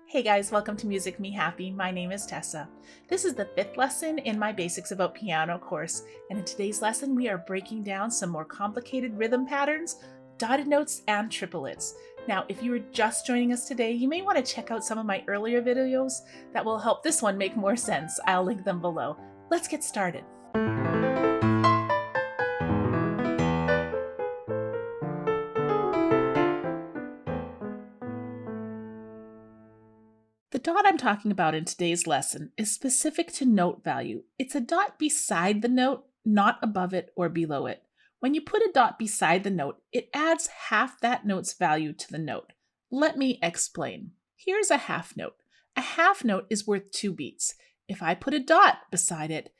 Hey guys, welcome to Music Me Happy. My name is Tessa. This is the 5th lesson in my Basics About Piano course, and in today's lesson we are breaking down some more complicated rhythm patterns, dotted notes, and triplets. Now, if you are just joining us today, you may want to check out some of my earlier videos that will help this one make more sense. I'll link them below. Let's get started. The dot I'm talking about in today's lesson is specific to note value. It's a dot beside the note, not above it or below it. When you put a dot beside the note, it adds half that note's value to the note. Let me explain. Here's a half note. A half note is worth 2 beats. If I put a dot beside it,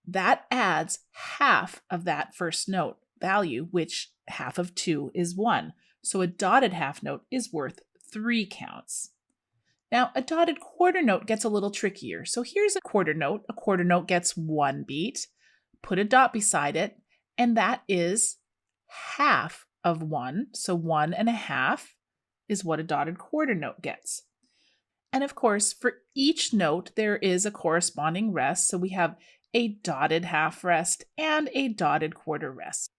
that adds half of that first note value, which half of 2 is 1. So a dotted half note is worth 3 counts. Now, a dotted quarter note gets a little trickier. So here's a quarter note. A quarter note gets 1 beat. Put a dot beside it, and that is half of 1. So 1 1/2 is what a dotted quarter note gets. And of course, for each note, there is a corresponding rest. So we have a dotted half rest and a dotted quarter rest.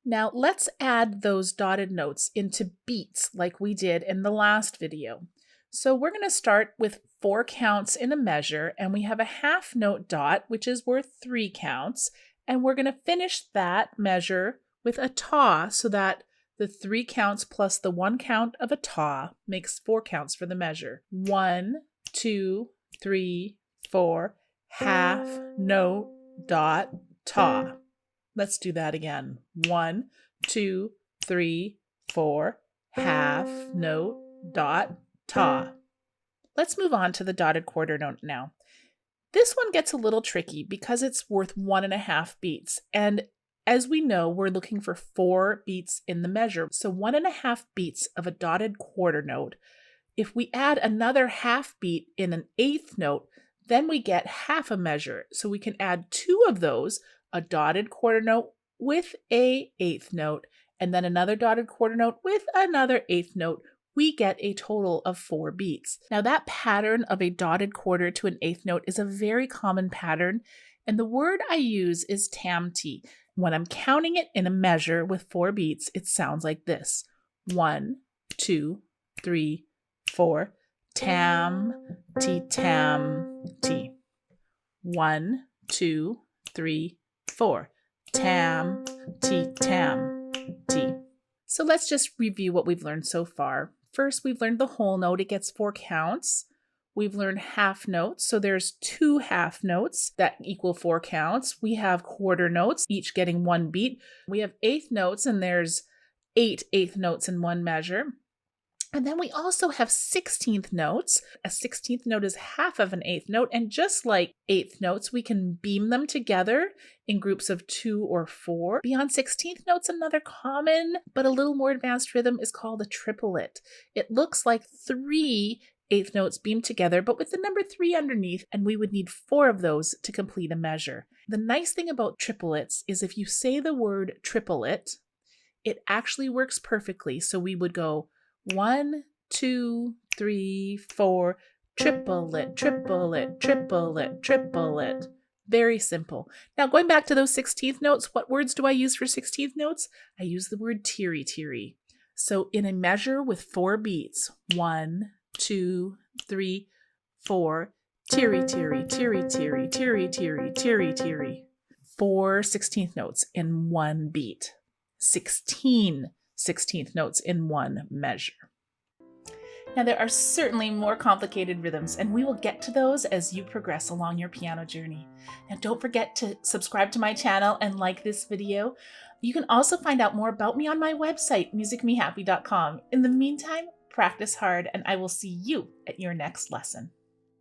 Now let's add those dotted notes into beats like we did in the last video. So we're going to start with 4 counts in a measure, and we have a half note dot, which is worth 3 counts. And we're going to finish that measure with a taw so that the 3 counts plus the 1 count of a taw makes 4 counts for the measure. 1, 2, 3, 4, half note dot taw. Let's do that again. 1, 2, 3, 4, half note dot taw. Let's move on to the dotted quarter note now. This one gets a little tricky because it's worth 1 1/2 beats. And as we know, we're looking for 4 beats in the measure. So 1 1/2 beats of a dotted quarter note. If we add another half beat in an 8th note, then we get half a measure. So we can add 2 of those, a dotted quarter note with a 8th note, and then another dotted quarter note with another 8th note. We get a total of 4 beats. Now that pattern of a dotted quarter to an 8th note is a very common pattern, and the word I use is tam-ti. When I'm counting it in a measure with 4 beats, it sounds like this. 1, 2, 3, 4, tam-ti, tam-ti. 1, 2, 3, 4, tam-ti, tam-ti. So let's just review what we've learned so far. First, we've learned the whole note. It gets 4 counts. We've learned half notes. So there's 2 half notes that equal 4 counts. We have quarter notes, each getting 1 beat. We have 8th notes, and there's 8 8th notes in one measure. And then we also have 16th notes. A 16th note is half of an 8th note. And just like 8th notes, we can beam them together in groups of 2 or 4. Beyond 16th notes, another common but a little more advanced rhythm is called a triplet. It looks like 3 8th notes beamed together, but with the number 3 underneath, and we would need 4 of those to complete a measure. The nice thing about triplets is if you say the word triplet, it actually works perfectly. So we would go 1, 2, 3, 4, triplet, triplet, triplet, triplet. Very simple. Now going back to those 16th notes, what words do I use for 16th notes? I use the word tiri tiri. So in a measure with 4 beats, 1, 2, 3, 4, tiri tiri, tiri tiri, tiri tiri, tiri tiri. 4 16th notes in 1 beat. 16 16th notes in 1 measure. Now there are certainly more complicated rhythms, and we will get to those as you progress along your piano journey. Now don't forget to subscribe to my channel and like this video. You can also find out more about me on my website, musicmehappy.com. In the meantime, practice hard, and I will see you at your next lesson.